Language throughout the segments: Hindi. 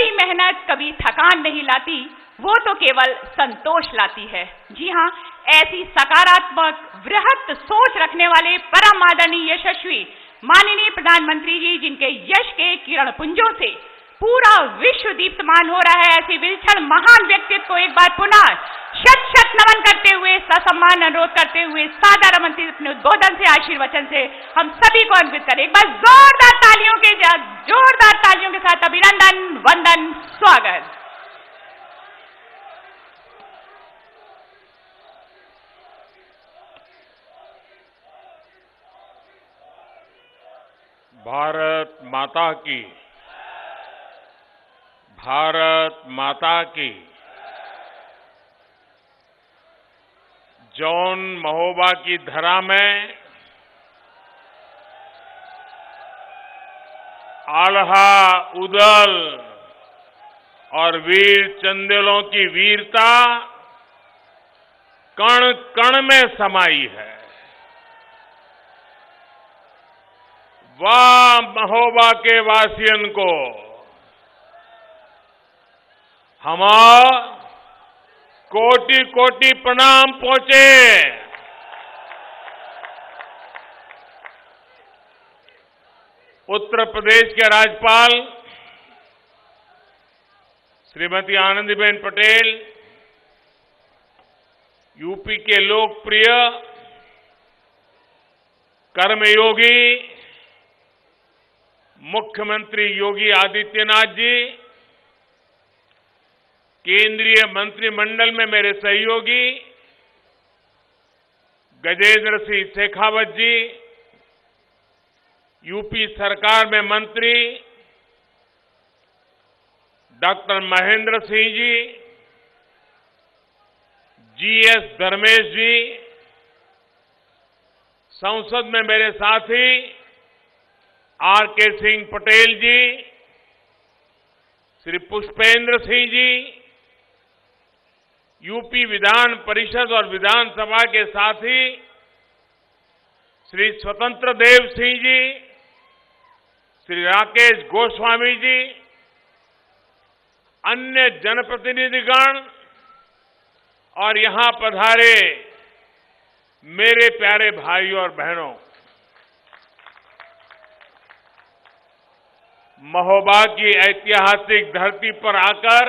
कड़ी मेहनत कभी थकान नहीं लाती, वो तो केवल संतोष लाती है। जी हाँ, ऐसी सकारात्मक वृहत सोच रखने वाले परम आदरणीय यशस्वी माननीय प्रधानमंत्री जी, जिनके यश के किरण पुंजों से पूरा विश्व दीप्तमान हो रहा है, ऐसे विलक्षण महान व्यक्तित्व को एक बार पुनः शत शत नमन करते हुए, ससम्मान अनुरोध करते हुए, सादर आमंत्रित अपने उद्बोधन से, आशीर्वचन से हम सभी को अन्वित करें। एक बार जोरदार तालियों के साथ अभिनंदन, वंदन, स्वागत। भारत माता की, भारत माता की। जौन महोबा की धरा में आल्हा, उदल और वीर चंदेलों की वीरता कण कण में समाई है। वाह महोबा के वासियन को हमारा कोटि कोटि प्रणाम पहुंचे। उत्तर प्रदेश के राज्यपाल श्रीमती आनंदीबेन पटेल, यूपी के लोकप्रिय कर्मयोगी मुख्यमंत्री योगी आदित्यनाथ जी, केंद्रीय मंत्रिमंडल में मेरे सहयोगी गजेंद्र सिंह शेखावत जी, यूपी सरकार में मंत्री डॉक्टर महेंद्र सिंह जी, जीएस धर्मेश जी, संसद में मेरे साथी आरके सिंह पटेल जी, श्री पुष्पेंद्र सिंह जी, यूपी विधान परिषद और विधानसभा के साथी श्री स्वतंत्र देव सिंह जी, श्री राकेश गोस्वामी जी, अन्य जनप्रतिनिधिगण और यहां पधारे मेरे प्यारे भाइयों और बहनों, महोबा की ऐतिहासिक धरती पर आकर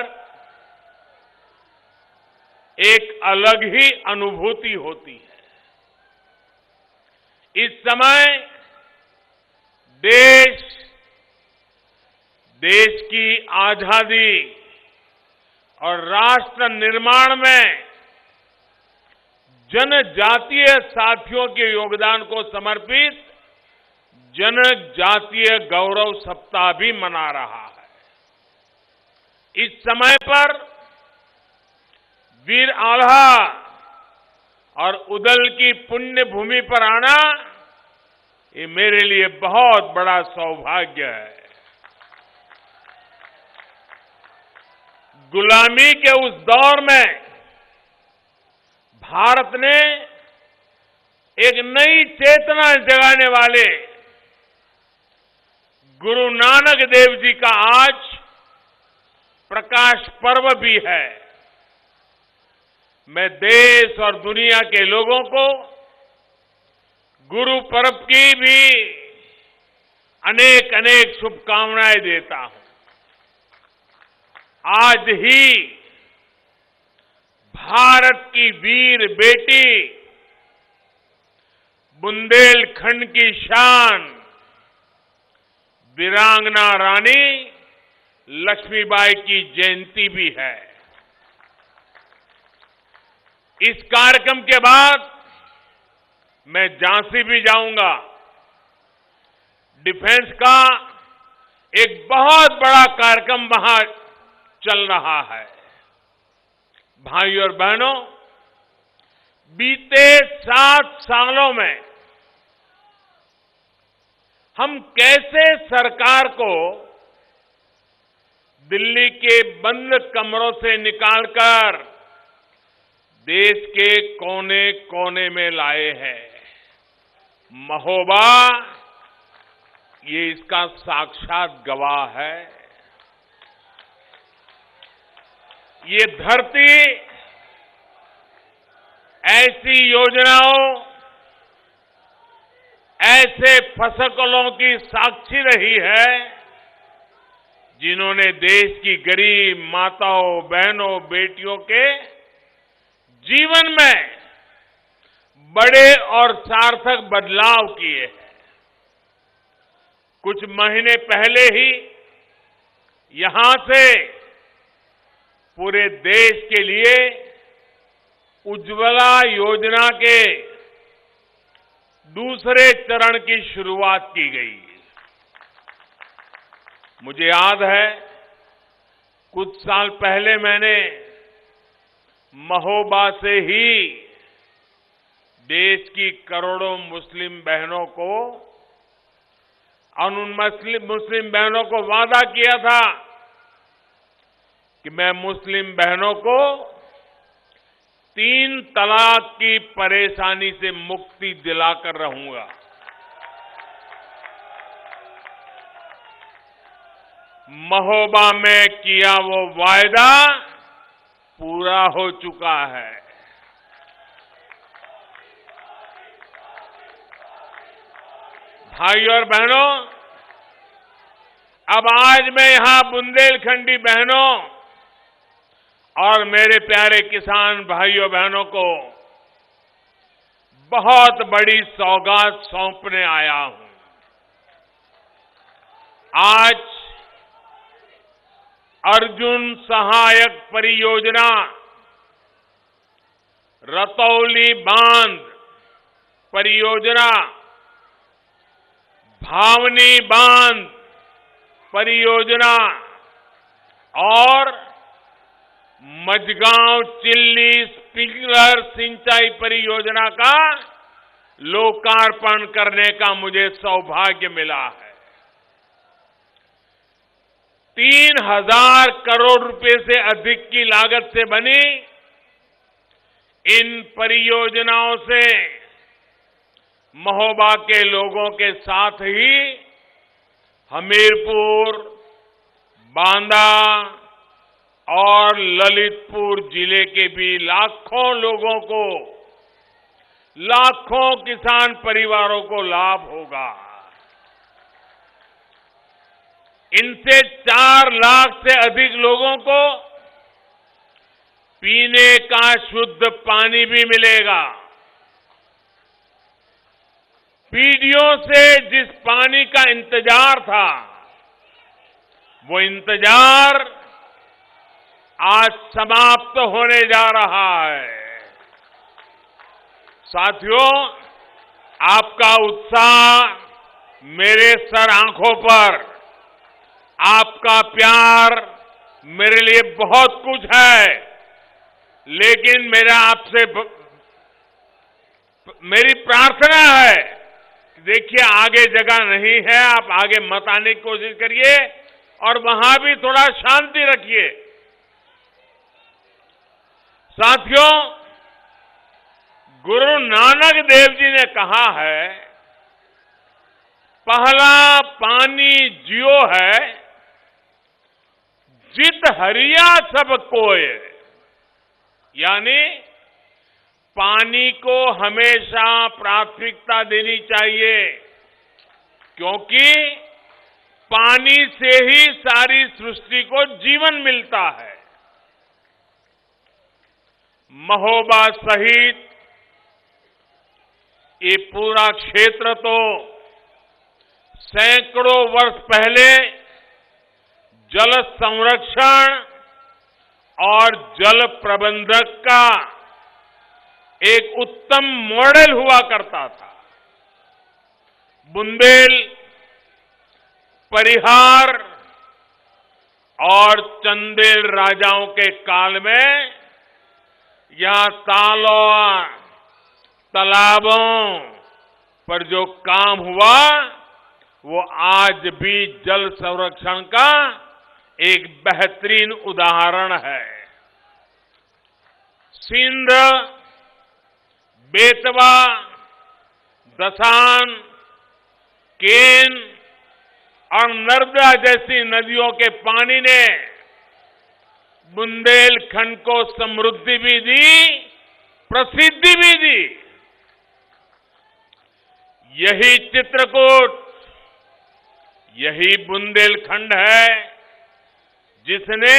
एक अलग ही अनुभूति होती है। इस समय देश की आजादी और राष्ट्र निर्माण में जनजातीय साथियों के योगदान को समर्पित जनजातीय गौरव सप्ताह भी मना रहा है। इस समय पर वीर आल्हा और उदल की पुण्य भूमि पर आना, ये मेरे लिए बहुत बड़ा सौभाग्य है। गुलामी के उस दौर में भारत ने एक नई चेतना जगाने वाले गुरु नानक देव जी का आज प्रकाश पर्व भी है। मैं देश और दुनिया के लोगों को गुरु पर्व की भी अनेक अनेक शुभकामनाएं देता हूं। आज ही भारत की वीर बेटी, बुंदेलखंड की शान वीरांगना रानी लक्ष्मीबाई की जयंती भी है। इस कार्यक्रम के बाद मैं झांसी भी जाऊंगा। डिफेंस का एक बहुत बड़ा कार्यक्रम वहां चल रहा है। भाइयों और बहनों, बीते 7 सालों में हम कैसे सरकार को दिल्ली के बंद कमरों से निकालकर देश के कोने कोने में लाए हैं। महोबा ये इसका साक्षात गवाह है। ये धरती ऐसी योजनाओं, ऐसे फसलों की साक्षी रही है जिन्होंने देश की गरीब माताओं, बहनों, बेटियों के जीवन में बड़े और सार्थक बदलाव किए हैं। कुछ महीने पहले ही यहां से पूरे देश के लिए उज्ज्वला योजना के दूसरे चरण की शुरुआत की गई। मुझे याद है कुछ साल पहले मैंने महोबा से ही देश की करोड़ों मुस्लिम बहनों को और उन मुस्लिम बहनों को वादा किया था कि मैं मुस्लिम बहनों को 3 तलाक की परेशानी से मुक्ति दिलाकर रहूंगा। महोबा में किया वो वायदा पूरा हो चुका है। भाइयों और बहनों, अब आज मैं यहां बुंदेलखंडी बहनों और मेरे प्यारे किसान भाइयों बहनों को बहुत बड़ी सौगात सौंपने आया हूं। आज अर्जुन सहायक परियोजना, रतौली बांध परियोजना, भावनी बांध परियोजना और मझगांव चिल्ली स्प्रिंकलर सिंचाई परियोजना का लोकार्पण करने का मुझे सौभाग्य मिला है। 3,000 करोड़ रुपए से अधिक की लागत से बनी इन परियोजनाओं से महोबा के लोगों के साथ ही हमीरपुर, बांदा और ललितपुर जिले के भी लाखों लोगों को, लाखों किसान परिवारों को लाभ होगा। इनसे 4 लाख से अधिक लोगों को पीने का शुद्ध पानी भी मिलेगा। पीढ़ियों से जिस पानी का इंतजार था, वो इंतजार आज समाप्त होने जा रहा है। साथियों, आपका उत्साह मेरे सर आंखों पर, आपका प्यार मेरे लिए बहुत कुछ है, लेकिन मेरी प्रार्थना है, देखिए आगे जगह नहीं है, आप आगे मत आने की कोशिश करिए और वहां भी थोड़ा शांति रखिए। साथियों, गुरु नानक देव जी ने कहा है, पहला पानी जियो है, जित हरिया सब कोय। यानी पानी को हमेशा प्राथमिकता देनी चाहिए, क्योंकि पानी से ही सारी सृष्टि को जीवन मिलता है। महोबा सहित ये पूरा क्षेत्र तो सैकड़ों वर्ष पहले जल संरक्षण और जल प्रबंधक का एक उत्तम मॉडल हुआ करता था। बुंदेल, परिहार और चंदेल राजाओं के काल में यहां तालों, तालाबों पर जो काम हुआ, वो आज भी जल संरक्षण का एक बेहतरीन उदाहरण है। सिंध, बेतवा, दसान, केन और नर्मदा जैसी नदियों के पानी ने बुंदेलखंड को समृद्धि भी दी, प्रसिद्धि भी दी। यही चित्रकूट, यही बुंदेलखंड है जिसने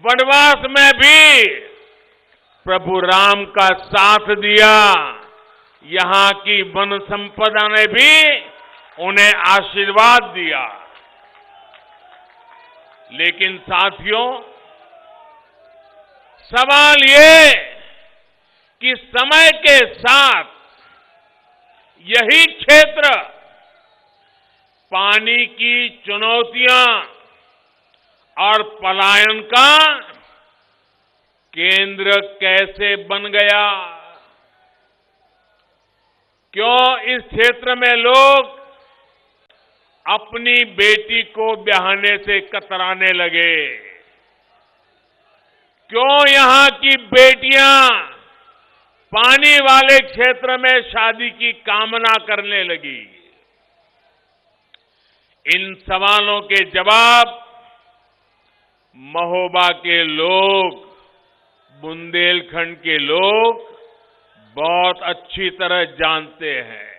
वनवास में भी प्रभु राम का साथ दिया। यहां की वन संपदा ने भी उन्हें आशीर्वाद दिया। लेकिन साथियों, सवाल ये कि समय के साथ यही क्षेत्र पानी की चुनौतियां और पलायन का केंद्र कैसे बन गया? क्यों इस क्षेत्र में लोग अपनी बेटी को ब्याहने से कतराने लगे? क्यों यहां की बेटियां पानी वाले क्षेत्र में शादी की कामना करने लगी? इन सवालों के जवाब महोबा के लोग, बुंदेलखंड के लोग बहुत अच्छी तरह जानते हैं।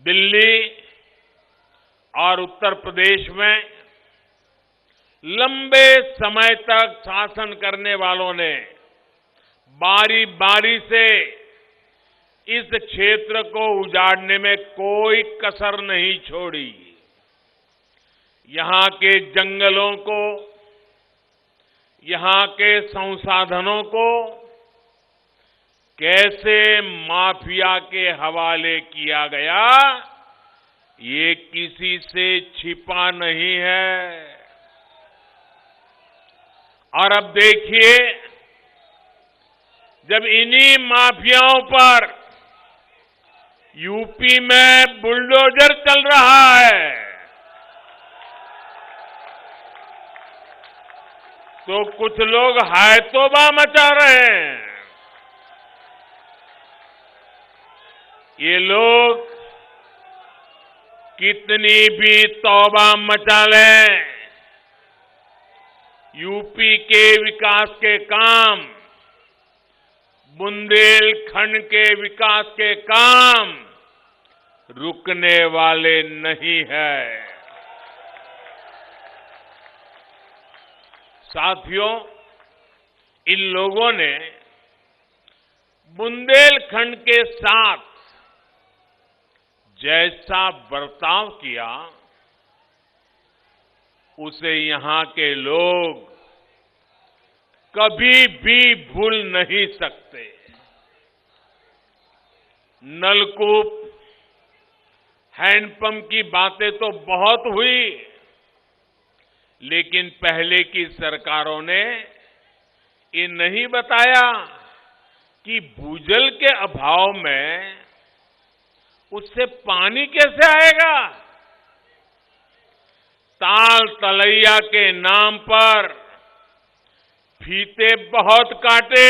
दिल्ली और उत्तर प्रदेश में लंबे समय तक शासन करने वालों ने बारी बारी से इस क्षेत्र को उजाड़ने में कोई कसर नहीं छोड़ी। यहां के जंगलों को, यहां के संसाधनों को कैसे माफिया के हवाले किया गया, ये किसी से छिपा नहीं है। और अब देखिए, जब इन्हीं माफियाओं पर यूपी में बुलडोजर चल रहा है, तो कुछ लोग हाय तौबा मचा रहे हैं। ये लोग कितनी भी तौबा मचा लें, यूपी के विकास के काम, बुंदेलखंड के विकास के काम रुकने वाले नहीं है। साथियों, इन लोगों ने बुंदेलखंड के साथ जैसा बर्ताव किया, उसे यहां के लोग कभी भी भूल नहीं सकते। नलकूप, हैंडपंप की बातें तो बहुत हुई, लेकिन पहले की सरकारों ने ये नहीं बताया कि भूजल के अभाव में उससे पानी कैसे आएगा। ताल तलैया के नाम पर फीते बहुत काटे,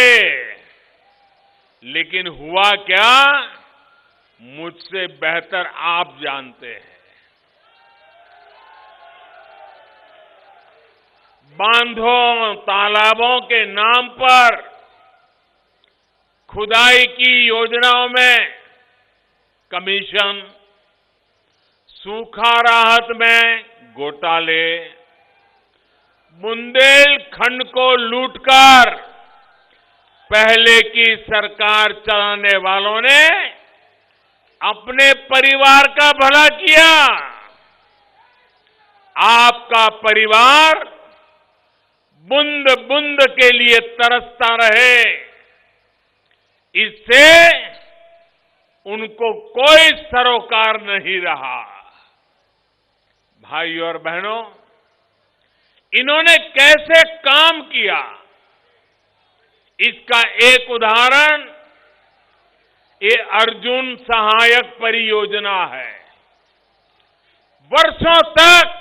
लेकिन हुआ क्या, मुझसे बेहतर आप जानते हैं। बांधों, तालाबों के नाम पर खुदाई की योजनाओं में कमीशन, सूखा राहत में घोटाले, बुंदेलखंड को लूटकर पहले की सरकार चलाने वालों ने अपने परिवार का भला किया। आपका परिवार बूंद बूंद के लिए तरसता रहे, इससे उनको कोई सरोकार नहीं रहा। भाइयों और बहनों, इन्होंने कैसे काम किया, इसका एक उदाहरण ये अर्जुन सहायक परियोजना है। वर्षों तक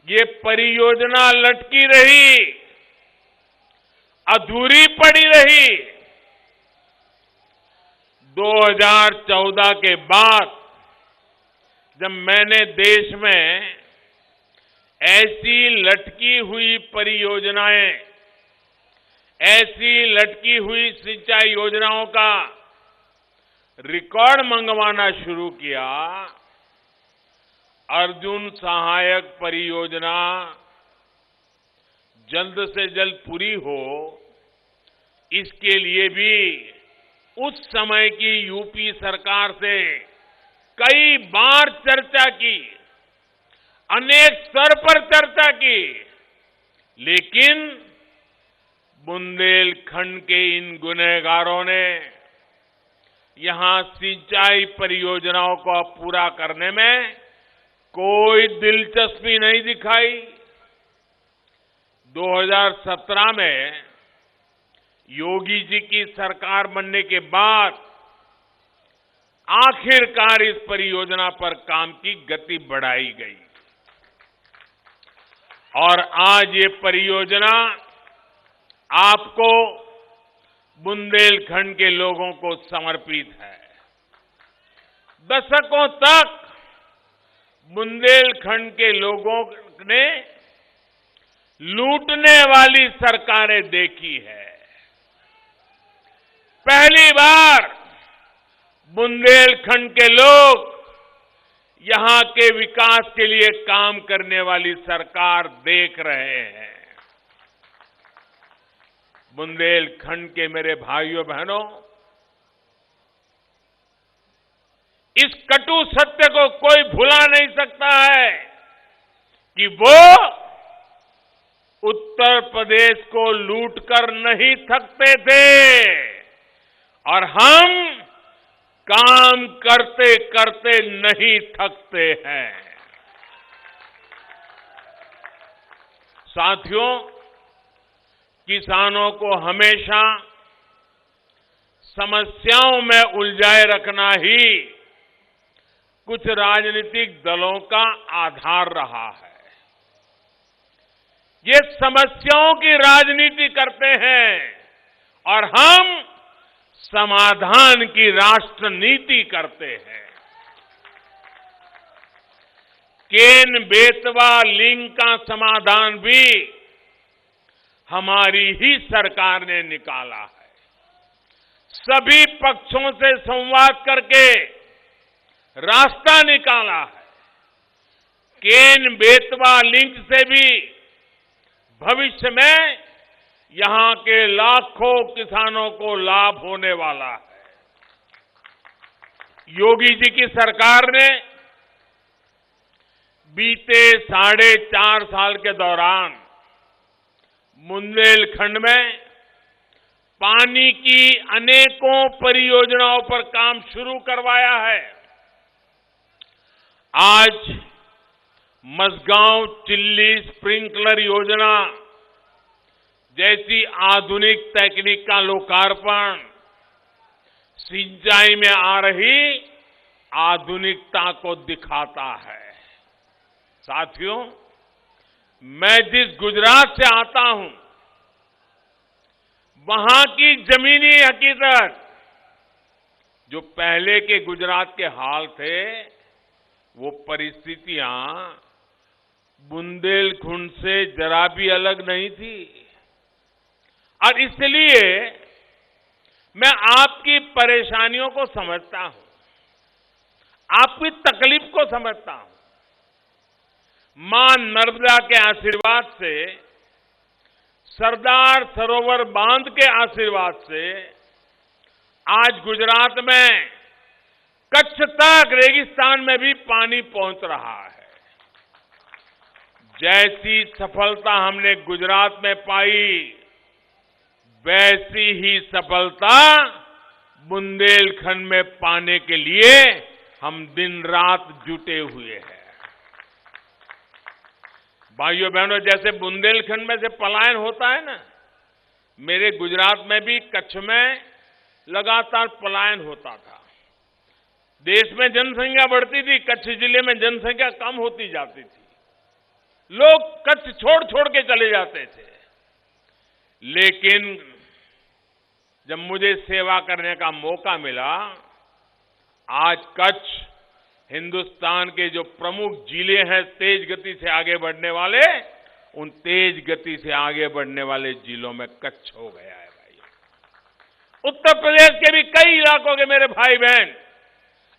ये परियोजना लटकी रही, अधूरी पड़ी रही। 2014 के बाद जब मैंने देश में ऐसी लटकी हुई परियोजनाएं, ऐसी लटकी हुई सिंचाई योजनाओं का रिकॉर्ड मंगवाना शुरू किया। अर्जुन सहायक परियोजना जल्द से जल्द पूरी हो, इसके लिए भी उस समय की यूपी सरकार से कई बार चर्चा की, अनेक स्तर पर चर्चा की, लेकिन बुंदेलखंड के इन गुनहगारों ने यहां सिंचाई परियोजनाओं को पूरा करने में कोई दिलचस्पी नहीं दिखाई। 2017 में योगी जी की सरकार बनने के बाद आखिरकार इस परियोजना पर काम की गति बढ़ाई गई और आज ये परियोजना आपको, बुंदेलखंड के लोगों को समर्पित है। दशकों तक बुंदेलखंड के लोगों ने लूटने वाली सरकारें देखी है। पहली बार बुंदेलखंड के लोग यहां के विकास के लिए काम करने वाली सरकार देख रहे हैं। बुंदेलखंड के मेरे भाइयों बहनों, इस कटु सत्य को कोई भुला नहीं सकता है कि वो उत्तर प्रदेश को लूटकर नहीं थकते थे और हम काम करते करते नहीं थकते हैं। साथियों, किसानों को हमेशा समस्याओं में उलझाए रखना ही कुछ राजनीतिक दलों का आधार रहा है। ये समस्याओं की राजनीति करते हैं और हम समाधान की राष्ट्र नीति करते हैं। केन बेतवा लिंक का समाधान भी हमारी ही सरकार ने निकाला है। सभी पक्षों से संवाद करके रास्ता निकाला है। केन बेतवा लिंक से भी भविष्य में यहां के लाखों किसानों को लाभ होने वाला है। योगी जी की सरकार ने बीते 4.5 साल के दौरान बुंदेलखंड में पानी की अनेकों परियोजनाओं पर काम शुरू करवाया है। आज मसगांव चिल्ली स्प्रिंकलर योजना जैसी आधुनिक तकनीक का लोकार्पण सिंचाई में आ रही आधुनिकता को दिखाता है। साथियों, मैं जिस गुजरात से आता हूं, वहां की जमीनी हकीकत, जो पहले के गुजरात के हाल थे, वो परिस्थितियां बुंदेलखंड से जरा भी अलग नहीं थी। और इसलिए मैं आपकी परेशानियों को समझता हूं, आपकी तकलीफ को समझता हूं। मां नर्मदा के आशीर्वाद से, सरदार सरोवर बांध के आशीर्वाद से आज गुजरात में कच्छ तक रेगिस्तान में भी पानी पहुंच रहा है। जैसी सफलता हमने गुजरात में पाई, वैसी ही सफलता बुंदेलखंड में पाने के लिए हम दिन रात जुटे हुए हैं। भाइयों बहनों, जैसे बुंदेलखंड में से पलायन होता है ना, मेरे गुजरात में भी कच्छ में लगातार पलायन होता था। देश में जनसंख्या बढ़ती थी, कच्छ जिले में जनसंख्या कम होती जाती थी। लोग कच्छ छोड़ छोड़ के चले जाते थे। लेकिन जब मुझे सेवा करने का मौका मिला, आज कच्छ हिंदुस्तान के जो प्रमुख जिले हैं तेज गति से आगे बढ़ने वाले, उन तेज गति से आगे बढ़ने वाले जिलों में कच्छ हो गया है भाई। उत्तर प्रदेश के भी कई इलाकों के मेरे भाई बहन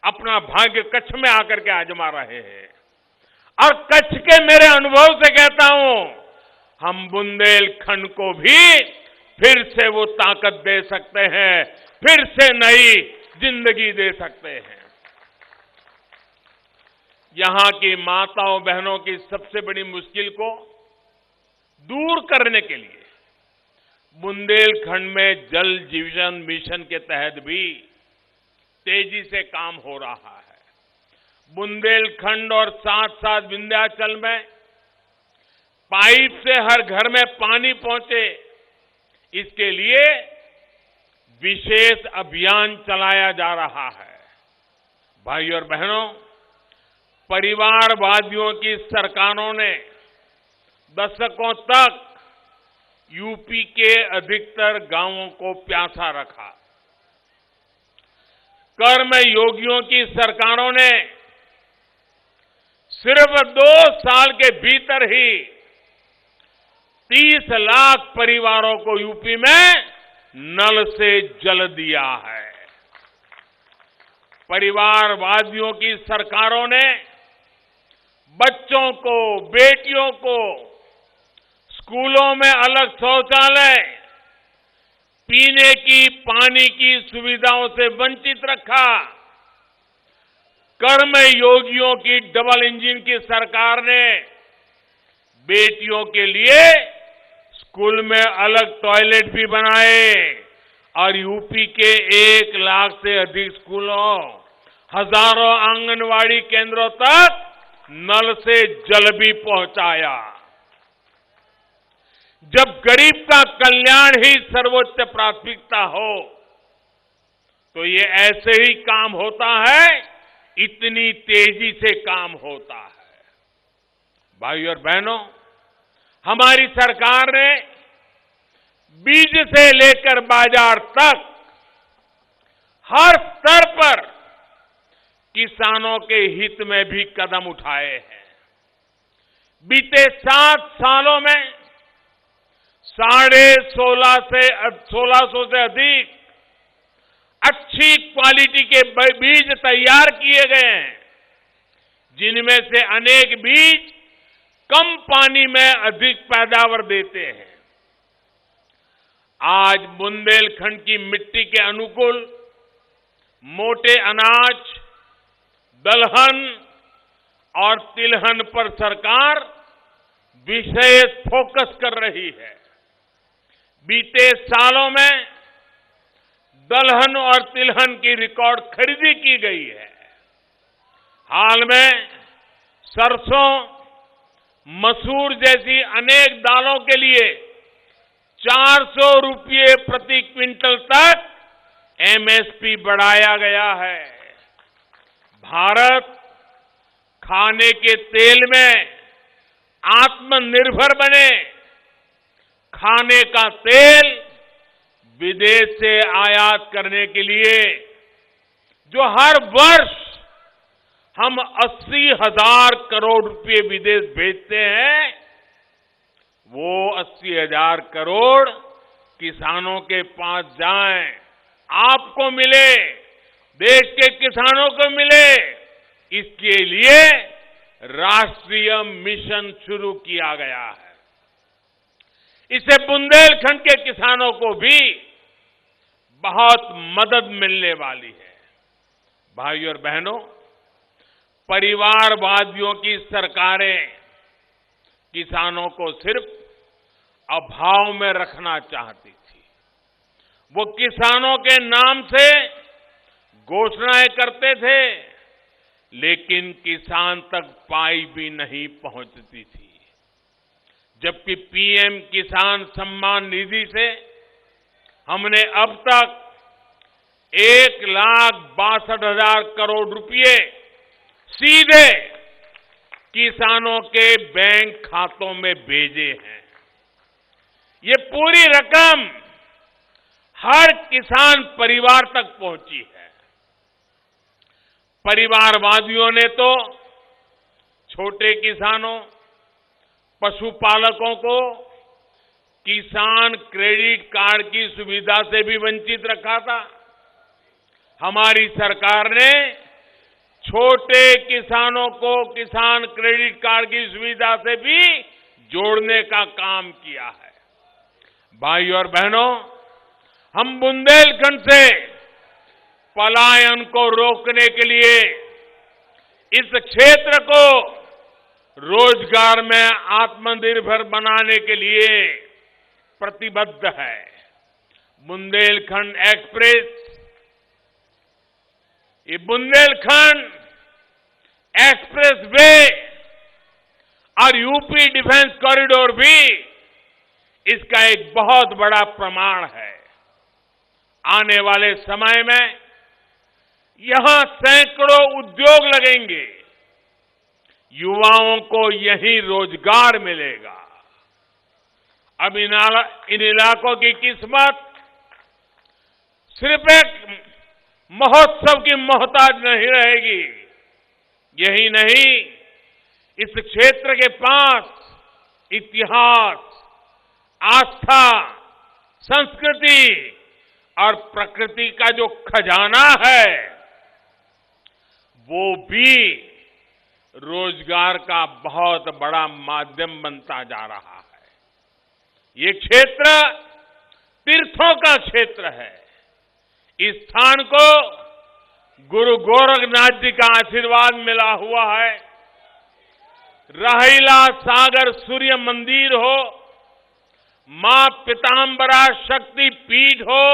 अपना भाग्य कच्छ में आकर के आजमा रहे हैं। और कच्छ के मेरे अनुभव से कहता हूं, हम बुंदेलखंड को भी फिर से वो ताकत दे सकते हैं, फिर से नई जिंदगी दे सकते हैं। यहां की माताओं बहनों की सबसे बड़ी मुश्किल को दूर करने के लिए बुंदेलखंड में जल जीवन मिशन के तहत भी तेजी से काम हो रहा है। बुंदेलखंड और साथ साथ विंध्याचल में पाइप से हर घर में पानी पहुंचे, इसके लिए विशेष अभियान चलाया जा रहा है। भाइयों और बहनों, परिवारवादियों की सरकारों ने दशकों तक यूपी के अधिकतर गांवों को प्यासा रखा। कर्म योगियों की सरकारों ने सिर्फ 2 साल के भीतर ही 30 लाख परिवारों को यूपी में नल से जल दिया है। परिवारवादियों की सरकारों ने बच्चों को, बेटियों को स्कूलों में अलग शौचालय, पीने की पानी की सुविधाओं से वंचित रखा। कर्म योगियों की डबल इंजन की सरकार ने बेटियों के लिए स्कूल में अलग टॉयलेट भी बनाए और यूपी के 1 लाख से अधिक स्कूलों, हजारों आंगनवाड़ी केंद्रों तक नल से जल भी पहुंचाया। जब गरीब का कल्याण ही सर्वोच्च प्राथमिकता हो, तो ये ऐसे ही काम होता है, इतनी तेजी से काम होता है। भाइयों और बहनों, हमारी सरकार ने बीज से लेकर बाजार तक हर स्तर पर किसानों के हित में भी कदम उठाए हैं। बीते 7 सालों में 1650 से अधिक अच्छी क्वालिटी के बीज तैयार किए गए हैं, जिनमें से अनेक बीज कम पानी में अधिक पैदावार देते हैं। आज बुंदेलखंड की मिट्टी के अनुकूल मोटे अनाज, दलहन और तिलहन पर सरकार विशेष फोकस कर रही है। बीते सालों में दलहन और तिलहन की रिकॉर्ड खरीदी की गई है। हाल में सरसों, मसूर जैसी अनेक दालों के लिए 400 रुपये प्रति क्विंटल तक एमएसपी बढ़ाया गया है। भारत खाने के तेल में आत्मनिर्भर बने, खाने का तेल विदेश से आयात करने के लिए जो हर वर्ष हम 80,000 करोड़ रुपए विदेश भेजते हैं, वो 80,000 करोड़ किसानों के पास जाएं, आपको मिले, देश के किसानों को मिले। इसके लिए राष्ट्रीय मिशन शुरू किया गया है। इससे बुंदेलखंड के किसानों को भी बहुत मदद मिलने वाली है। भाइयों और बहनों, परिवारवादियों की सरकारें किसानों को सिर्फ अभाव में रखना चाहती थी। वो किसानों के नाम से घोषणाएं करते थे, लेकिन किसान तक पाई भी नहीं पहुंचती थी। जबकि पीएम किसान सम्मान निधि से हमने अब तक 1,62,000 करोड़ रुपए सीधे किसानों के बैंक खातों में भेजे हैं। ये पूरी रकम हर किसान परिवार तक पहुंची है। परिवारवादियों ने तो छोटे किसानों, पशुपालकों को किसान क्रेडिट कार्ड की सुविधा से भी वंचित रखा था। हमारी सरकार ने छोटे किसानों को किसान क्रेडिट कार्ड की सुविधा से भी जोड़ने का काम किया है। भाई और बहनों, हम बुंदेलखंड से पलायन को रोकने के लिए इस क्षेत्र को रोजगार में आत्मनिर्भर बनाने के लिए प्रतिबद्ध है। बुंदेलखंड एक्सप्रेस, ये बुंदेलखंड एक्सप्रेस वे और यूपी डिफेंस कॉरिडोर भी इसका एक बहुत बड़ा प्रमाण है। आने वाले समय में यहां सैकड़ों उद्योग लगेंगे, युवाओं को यही रोजगार मिलेगा। अब इन इलाकों की किस्मत सिर्फ एक महोत्सव की मोहताज नहीं रहेगी। यही नहीं, इस क्षेत्र के पास इतिहास, आस्था, संस्कृति और प्रकृति का जो खजाना है, वो भी रोजगार का बहुत बड़ा माध्यम बनता जा रहा है। ये क्षेत्र तीर्थों का क्षेत्र है। इस स्थान को गुरु गोरखनाथ जी का आशीर्वाद मिला हुआ है। राहिला सागर सूर्य मंदिर हो, मां पीतांबरा शक्ति पीठ हो,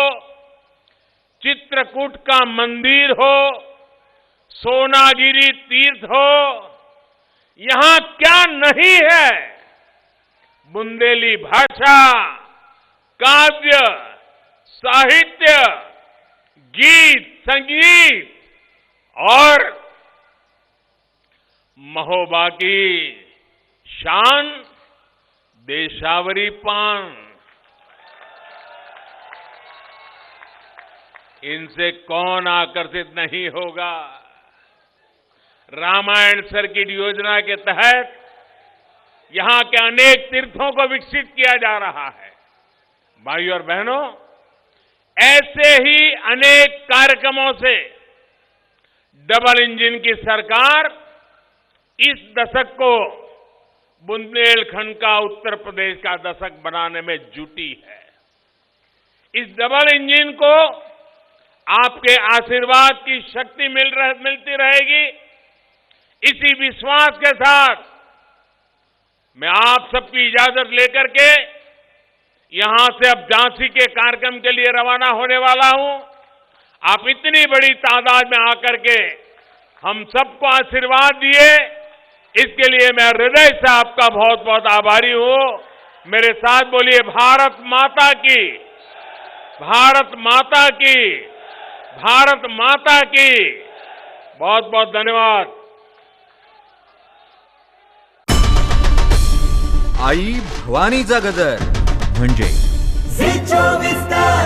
चित्रकूट का मंदिर हो, सोनागिरी तीर्थ हो, यहां क्या नहीं है। बुंदेली भाषा, काव्य, साहित्य, गीत, संगीत और महोबा की शान देशावरी पान, इनसे कौन आकर्षित नहीं होगा। रामायण सर्किट योजना के तहत यहां के अनेक तीर्थों को विकसित किया जा रहा है। भाई और बहनों, ऐसे ही अनेक कार्यक्रमों से डबल इंजन की सरकार इस दशक को बुंदेलखंड का उत्तर प्रदेश का दशक बनाने में जुटी है। इस डबल इंजन को आपके आशीर्वाद की शक्ति मिलती रहेगी। इसी विश्वास के साथ मैं आप सबकी इजाजत लेकर के यहां से अब झांसी के कार्यक्रम के लिए रवाना होने वाला हूं। आप इतनी बड़ी तादाद में आकर के हम सबको आशीर्वाद दिए, इसके लिए मैं हृदय से आपका बहुत बहुत आभारी हूं। मेरे साथ बोलिए, भारत माता की, भारत माता की, भारत माता की। बहुत बहुत धन्यवाद। आई भवानीचा गजर म्हणजे झी 24 तास